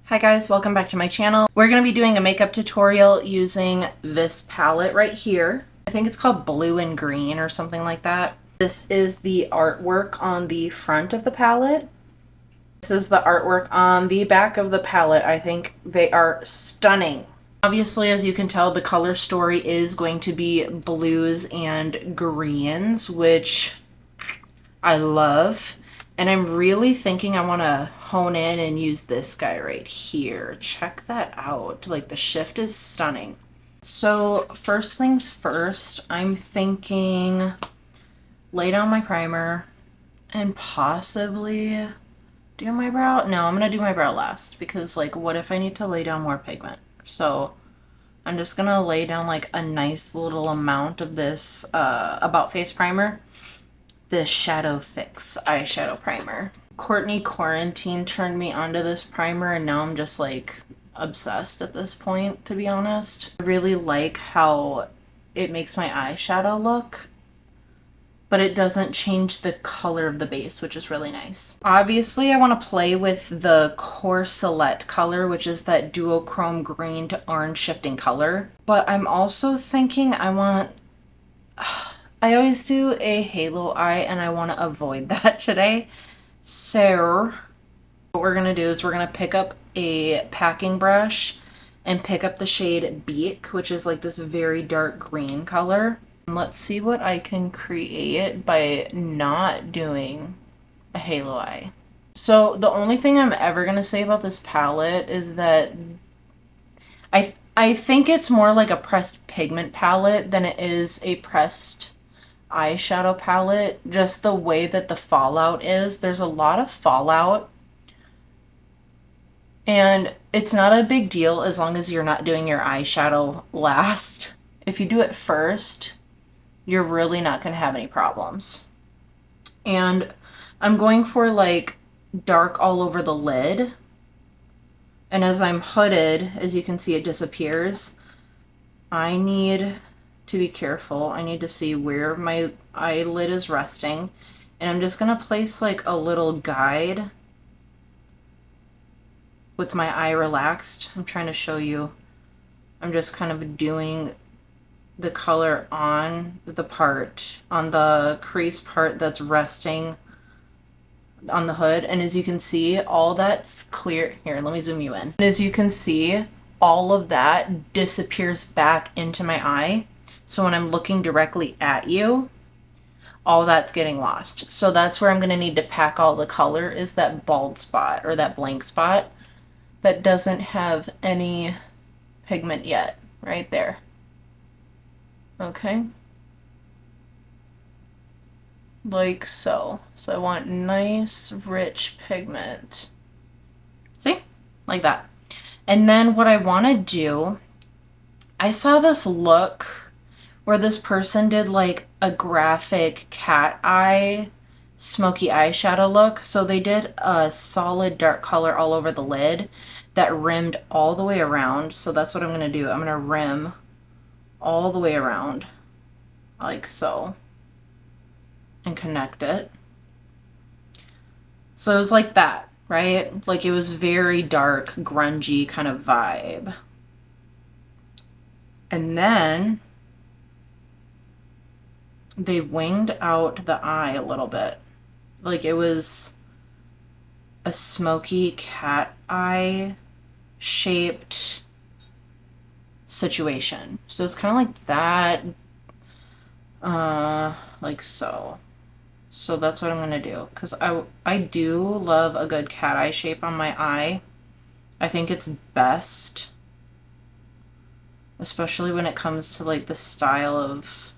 Hi guys, welcome back to my channel. We're going to be doing a makeup tutorial using this palette right here. I think it's called Blue and Green or something like that. This is the artwork on the front of the palette. This is the artwork on the back of the palette. I think they are stunning. Obviously, as you can tell, the color story is going to be blues and greens, which I love. And I'm really thinking I want to hone in and use this guy right here. Check that out. Like, the shift is stunning. So first things first, I'm thinking lay down my primer and possibly do my brow. No, I'm going to do my brow last because, like, what if I need to lay down more pigment? So I'm just going to lay down like a nice little amount of this About Face primer. The Shadow Fix eyeshadow primer. Courtney Quarantine turned me onto this primer and now I'm just like obsessed at this point, to be honest. I really like how it makes my eyeshadow look, but it doesn't change the color of the base, which is really nice. Obviously, I want to play with the Corselet color, which is that duochrome green to orange shifting color. But I'm also thinking I always do a halo eye and I want to avoid that today. So what we're going to do is we're going to pick up a packing brush and pick up the shade Beak, which is like this very dark green color. And let's see what I can create by not doing a halo eye. So the only thing I'm ever going to say about this palette is that I think it's more like a pressed pigment palette than it is a pressed eyeshadow palette. Just the way that the fallout is, there's a lot of fallout, and it's not a big deal as long as you're not doing your eyeshadow last. If you do it first, you're really not going to have any problems. And I'm going for like dark all over the lid, and as I'm hooded, as you can see, it disappears. I need to be careful. I need to see where my eyelid is resting. And I'm just going to place like a little guide with my eye relaxed. I'm trying to show you. I'm just kind of doing the color on the part, on the crease part that's resting on the hood. And as you can see, all that's clear. Here, let me zoom you in. And as you can see, all of that disappears back into my eye. So when I'm looking directly at you, all that's getting lost. So that's where I'm going to need to pack all the color, is that bald spot or that blank spot that doesn't have any pigment yet, right there. Okay. Like so. So I want nice, rich pigment. See? Like that. And then what I want to do, I saw this look where this person did like a graphic cat eye smoky eyeshadow look. So they did a solid dark color all over the lid that rimmed all the way around. So that's what I'm going to do. I'm going to rim all the way around like so and connect it. So it was like that, right? Like it was very dark, grungy kind of vibe. And then they winged out the eye a little bit. Like it was a smoky cat eye shaped situation. So it's kind of like that. Like so. So that's what I'm going to do. Because I do love a good cat eye shape on my eye. I think it's best. Especially when it comes to like the style of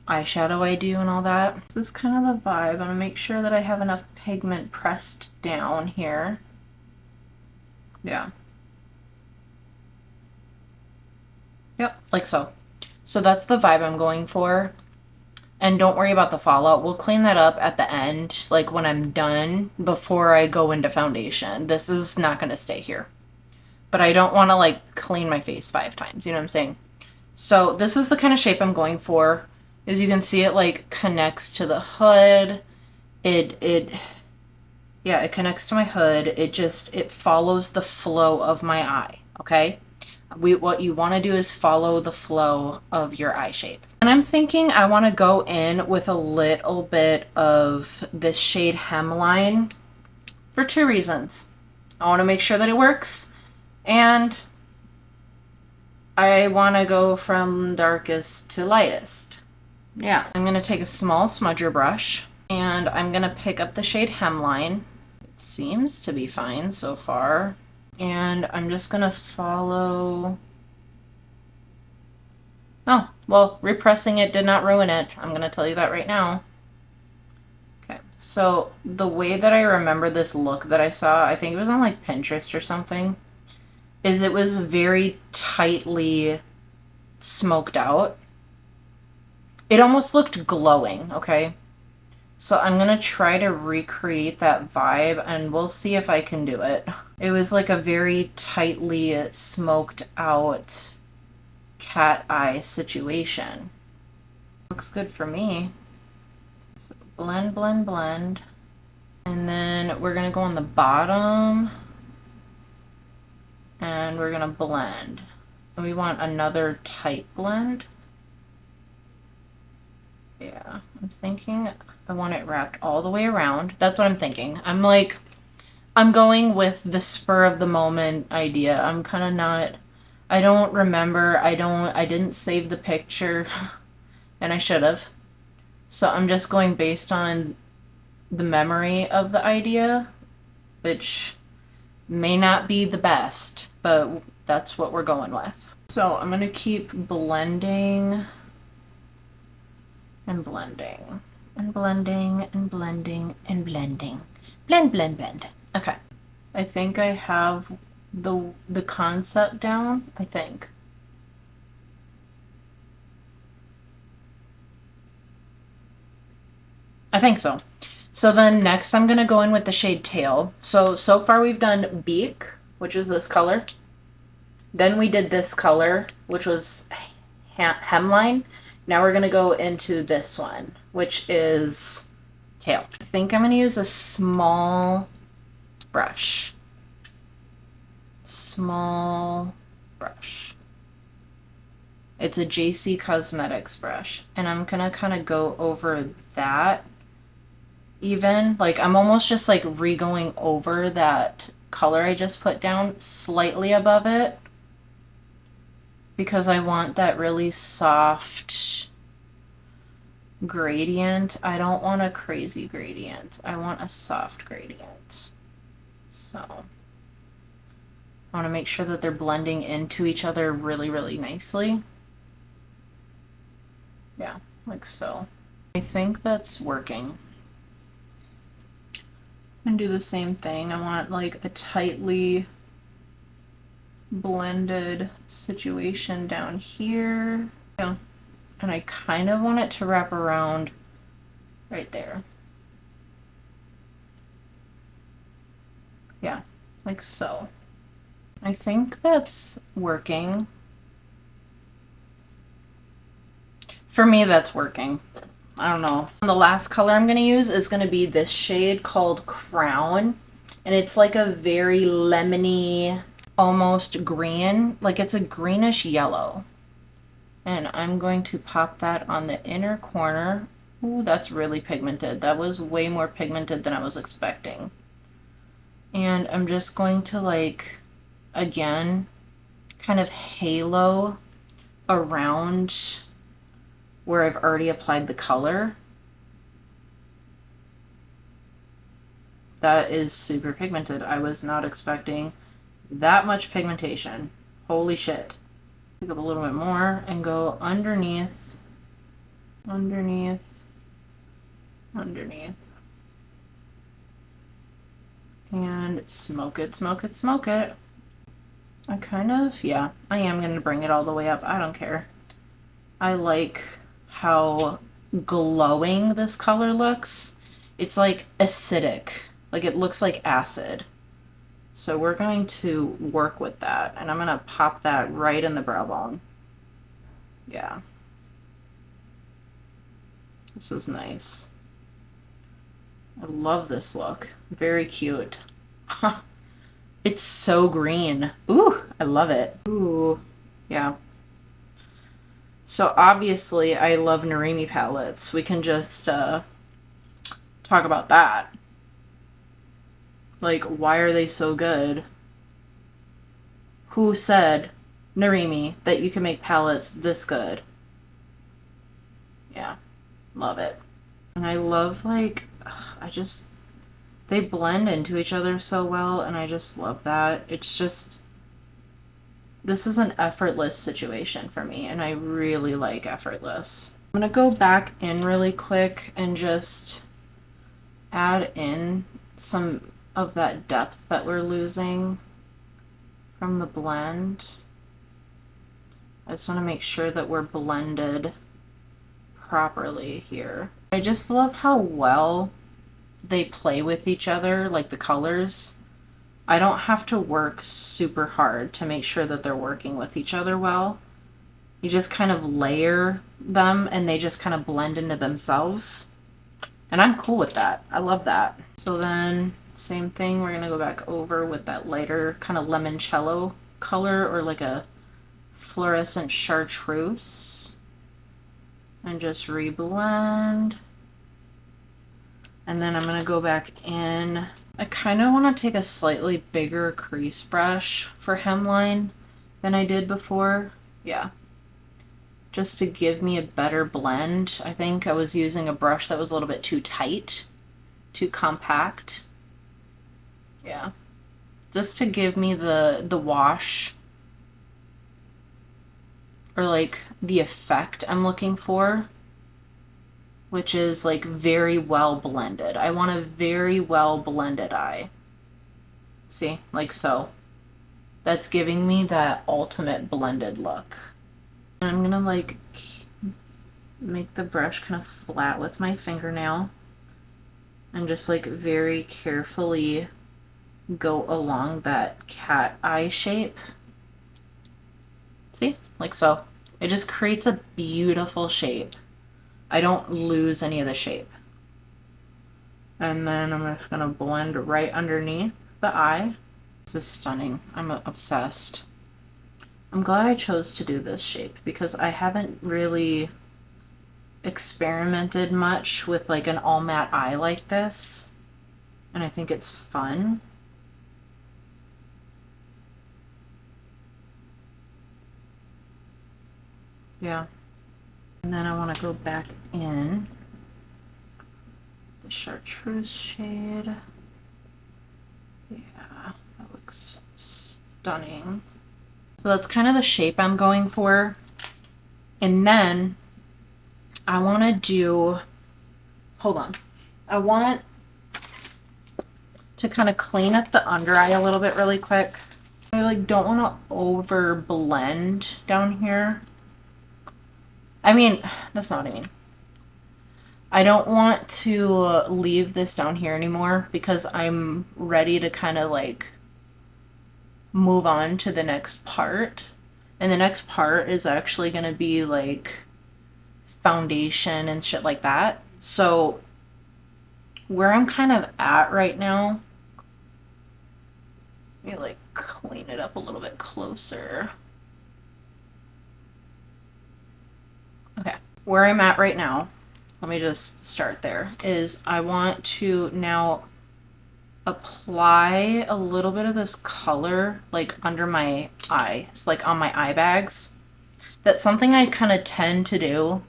eyeshadow I do and all that. This is kind of the vibe. I'm gonna make sure that I have enough pigment pressed down here. Yeah. Yep, like so. So that's the vibe I'm going for. And don't worry about the fallout. We'll clean that up at the end, like when I'm done, before I go into foundation. This is not gonna stay here. But I don't want to like clean my face 5 times, you know what I'm saying? So this is the kind of shape I'm going for. As you can see, it like connects to the hood. It Yeah, it connects to my hood. It follows the flow of my eye, okay? What you want to do is follow the flow of your eye shape. And I'm thinking I want to go in with a little bit of this shade Hemline for two reasons. I want to make sure that it works, and I want to go from darkest to lightest. Yeah, I'm going to take a small smudger brush, and I'm going to pick up the shade Hemline. It seems to be fine so far. And I'm just going to follow... Oh, well, repressing it did not ruin it. I'm going to tell you that right now. Okay, so the way that I remember this look that I saw, I think it was on like Pinterest or something, is it was very tightly smoked out. It almost looked glowing, okay? So I'm going to try to recreate that vibe, and we'll see if I can do it. It was like a very tightly smoked out cat eye situation. Looks good for me. So blend, blend, blend. And then we're going to go on the bottom, and we're going to blend. And we want another tight blend. Yeah, I'm thinking I want it wrapped all the way around. That's what I'm thinking. I'm going with the spur of the moment idea. I'm kind of not, I don't remember, I didn't save the picture, and I should have. So I'm just going based on the memory of the idea, which may not be the best, but that's what we're going with. So I'm going to keep blending and blending and blending and blending and blending. Blend, blend, blend. Okay. I think I have the concept down, I think. I think so. So then next I'm going to go in with the shade Tail. So far we've done Beak, which is this color. Then we did this color, which was Hemline. Now we're going to go into this one, which is Tail. I think I'm going to use a small brush. Small brush. It's a JC Cosmetics brush. And I'm going to kind of go over that even. Like, I'm almost just like re-going over that color I just put down slightly above it, because I want that really soft gradient. I don't want a crazy gradient. I want a soft gradient. So I want to make sure that they're blending into each other really, really nicely. Yeah, like so. I think that's working. And do the same thing. I want like a tightly blended situation down here. Yeah. And I kind of want it to wrap around right there. Yeah, like so. I think that's working. For me, that's working. I don't know. The last color I'm going to use is going to be this shade called Crown. And it's like a very lemony, almost green. Like it's a greenish yellow. And I'm going to pop that on the inner corner. Ooh, that's really pigmented. That was way more pigmented than I was expecting. And I'm just going to, like, again, kind of halo around where I've already applied the color. That is super pigmented. I was not expecting that much pigmentation. Holy shit. Pick up a little bit more and go underneath, underneath, underneath. And smoke it, smoke it, smoke it. I kind of, yeah, I am going to bring it all the way up. I don't care. I like how glowing this color looks. It's like acidic. Like it looks like acid. So we're going to work with that. And I'm going to pop that right in the brow bone. Yeah. This is nice. I love this look. Very cute. It's so green. Ooh, I love it. Ooh, yeah. So obviously I love Narimi palettes. We can just talk about that. Like, why are they so good? Who said, Narimi, that you can make palettes this good? Yeah, love it. And I love, like, they blend into each other so well, and I just love that. It's just, this is an effortless situation for me, and I really like effortless. I'm gonna go back in really quick and just add in some of that depth that we're losing from the blend. I just want to make sure that we're blended properly here. I just love how well they play with each other, like the colors. I don't have to work super hard to make sure that they're working with each other well. You just kind of layer them and they just kind of blend into themselves. And I'm cool with that. I love that. So then, same thing, we're gonna go back over with that lighter kind of limoncello color, or like a fluorescent chartreuse. And just reblend. And then I'm gonna go back in. I kind of want to take a slightly bigger crease brush for hemline than I did before. Yeah. Just to give me a better blend. I think I was using a brush that was a little bit too tight, too compact. Yeah. Just to give me the wash, or like the effect I'm looking for, which is like very well blended. I want a very well blended eye. See, like so. That's giving me that ultimate blended look. And I'm gonna like make the brush kind of flat with my fingernail and just like very carefully go along that cat eye shape. See, like so. It just creates a beautiful shape. I don't lose any of the shape. And then I'm just gonna blend right underneath the eye. This is stunning. I'm obsessed. I'm glad I chose to do this shape because I haven't really experimented much with like an all matte eye like this. And I think it's fun. Yeah. And then I want to go back in the chartreuse shade. Yeah, that looks stunning. So that's kind of the shape I'm going for. And then I want to do, hold on. I want to kind of clean up the under eye a little bit really quick. I like don't want to over blend down here. I mean, that's not what I mean. I don't want to leave this down here anymore because I'm ready to kind of like move on to the next part. And the next part is actually going to be like foundation and shit like that. So where I'm kind of at right now, let me like clean it up a little bit closer. Okay, where I'm at right now, let me just start there, is I want to now apply a little bit of this color like under my eyes, like on my eye bags. That's something I kind of tend to do,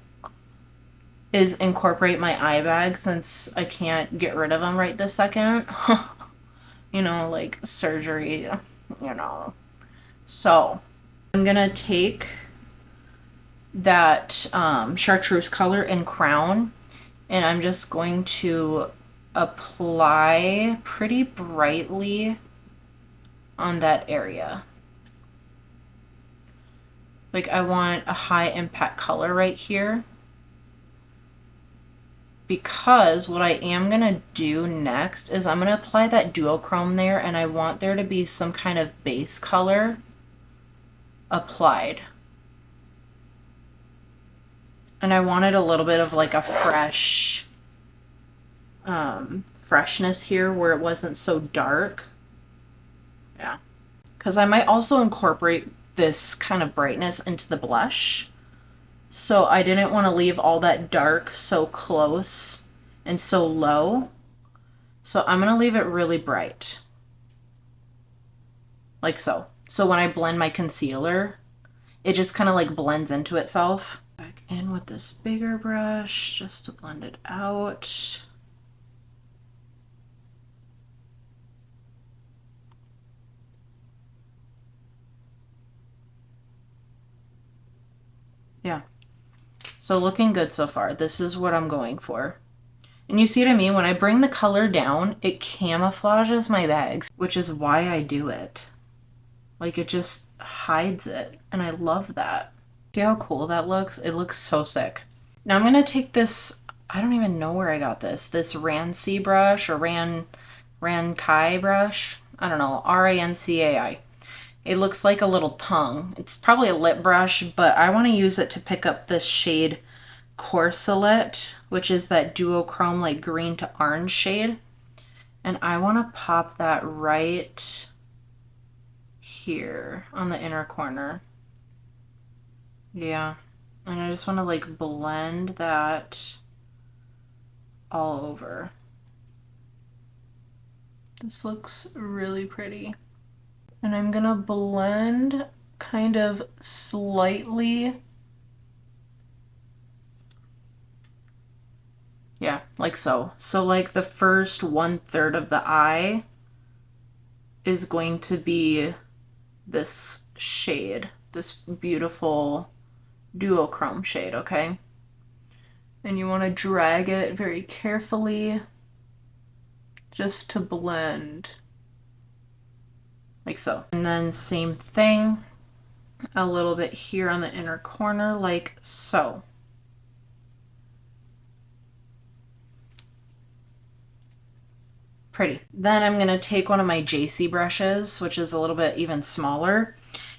is incorporate my eye bags since I can't get rid of them right this second. You know, like surgery, you know. So I'm gonna take that chartreuse color in Crown, and I'm just going to apply pretty brightly on that area. Like I want a high impact color right here, because what I am gonna do next is I'm gonna apply that duochrome there, and I want there to be some kind of base color applied. And I wanted a little bit of like a fresh freshness here where it wasn't so dark. Yeah. Because I might also incorporate this kind of brightness into the blush. So I didn't want to leave all that dark so close and so low. So I'm going to leave it really bright. Like so. So when I blend my concealer, it just kind of like blends into itself. Back in with this bigger brush just to blend it out. Yeah. So looking good so far. This is what I'm going for. And you see what I mean? When I bring the color down, it camouflages my bags, which is why I do it. Like it just hides it. And I love that. See how cool that looks? It looks so sick. Now I'm going to take this, I don't even know where I got this Ranci brush or Rankai brush. I don't know, Rancai. It looks like a little tongue. It's probably a lip brush, but I want to use it to pick up this shade Corselet, which is that duochrome like green to orange shade. And I want to pop that right here on the inner corner. Yeah. And I just want to like blend that all over. This looks really pretty. And I'm gonna blend kind of slightly. Yeah, like so. So like the first 1/3 of the eye is going to be this shade, this beautiful duochrome shade, okay? And you want to drag it very carefully just to blend. Like so. And then same thing, a little bit here on the inner corner, like so. Pretty. Then I'm going to take one of my JC brushes, which is a little bit even smaller,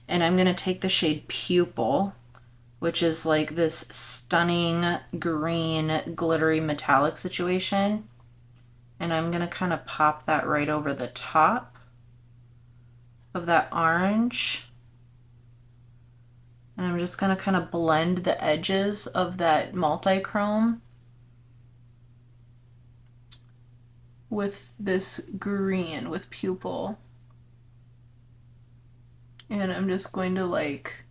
and I'm going to take the shade Pupil, which is like this stunning green glittery metallic situation. And I'm going to kind of pop that right over the top of that orange. And I'm just going to kind of blend the edges of that multi-chrome with this green with Pupil. And I'm just going to like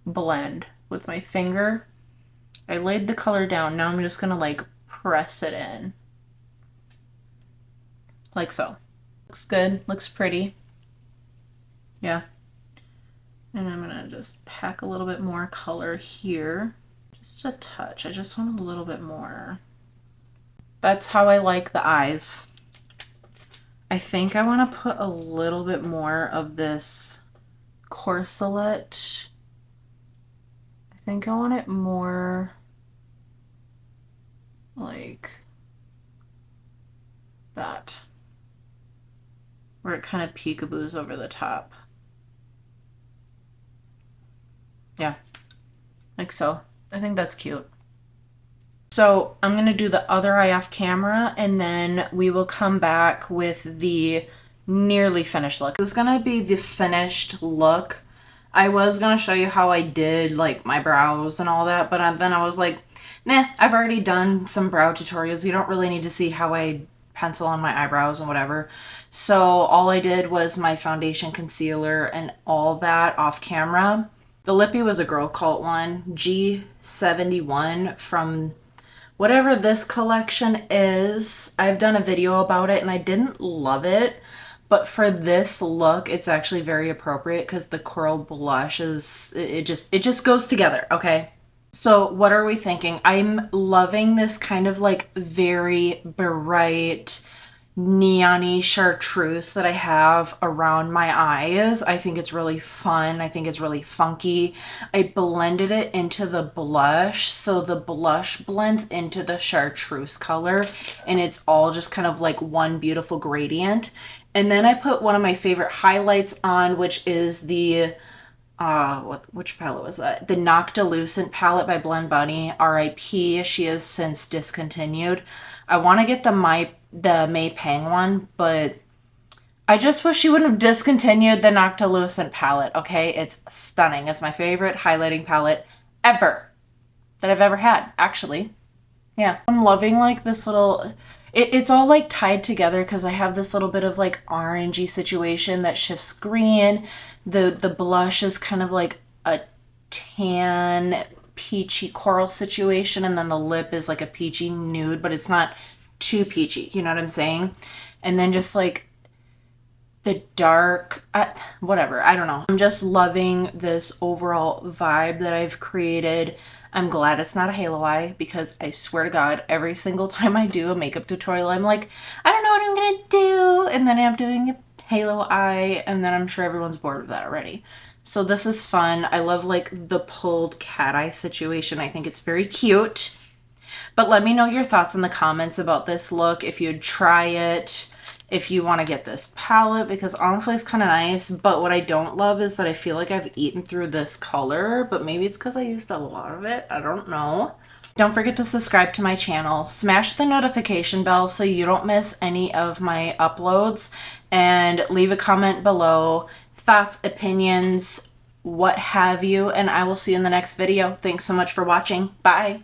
blend with my finger. I laid the color down. Now I'm just going to like press it in. Like so. Looks good. Looks pretty. Yeah. And I'm going to just pack a little bit more color here. Just a touch. I just want a little bit more. That's how I like the eyes. I think I want to put a little bit more of this Corselet. I think I want it more like that, where it kind of peekaboos over the top. Yeah, like so. I think that's cute. So I'm going to do the other eye off camera, and then we will come back with the nearly finished look. This is going to be the finished look. I was going to show you how I did like my brows and all that, but then I was like, nah, I've already done some brow tutorials. You don't really need to see how I pencil on my eyebrows and whatever. So all I did was my foundation, concealer, and all that off camera. The lippy was a Girl Cult one, G71 from whatever this collection is. I've done a video about it and I didn't love it, but for this look, it's actually very appropriate because the coral blush is, it just goes together, okay? So what are we thinking? I'm loving this kind of like very bright, neon-y chartreuse that I have around my eyes. I think it's really fun. I think it's really funky. I blended it into the blush, so the blush blends into the chartreuse color, and it's all just kind of like one beautiful gradient. And then I put one of my favorite highlights on, which is the which palette was that? The Noctilucent palette by Blend Bunny. RIP. She is since discontinued. I want to get the May Pang one, but I just wish she wouldn't have discontinued the Noctilucent palette, okay? It's stunning. It's my favorite highlighting palette ever that I've ever had, actually. Yeah. I'm loving like this little, it's all like tied together because I have this little bit of like orangey situation that shifts green. The blush is kind of like a tan peachy coral situation, and then the lip is like a peachy nude, but it's not too peachy, you know what I'm saying? And then just like the dark, whatever, I don't know. I'm just loving this overall vibe that I've created. I'm glad it's not a halo eye because I swear to God, every single time I do a makeup tutorial, I'm like, I don't know what I'm gonna do. And then I'm doing a halo eye, and then I'm sure everyone's bored of that already. So this is fun. I love like the pulled cat eye situation. I think it's very cute. But let me know your thoughts in the comments about this look, if you'd try it, if you want to get this palette, because honestly it's kind of nice. But what I don't love is that I feel like I've eaten through this color, but maybe it's because I used a lot of it. I don't know. Don't forget to subscribe to my channel. Smash the notification bell so you don't miss any of my uploads, and leave a comment below. Thoughts, opinions, what have you, and I will see you in the next video. Thanks so much for watching. Bye.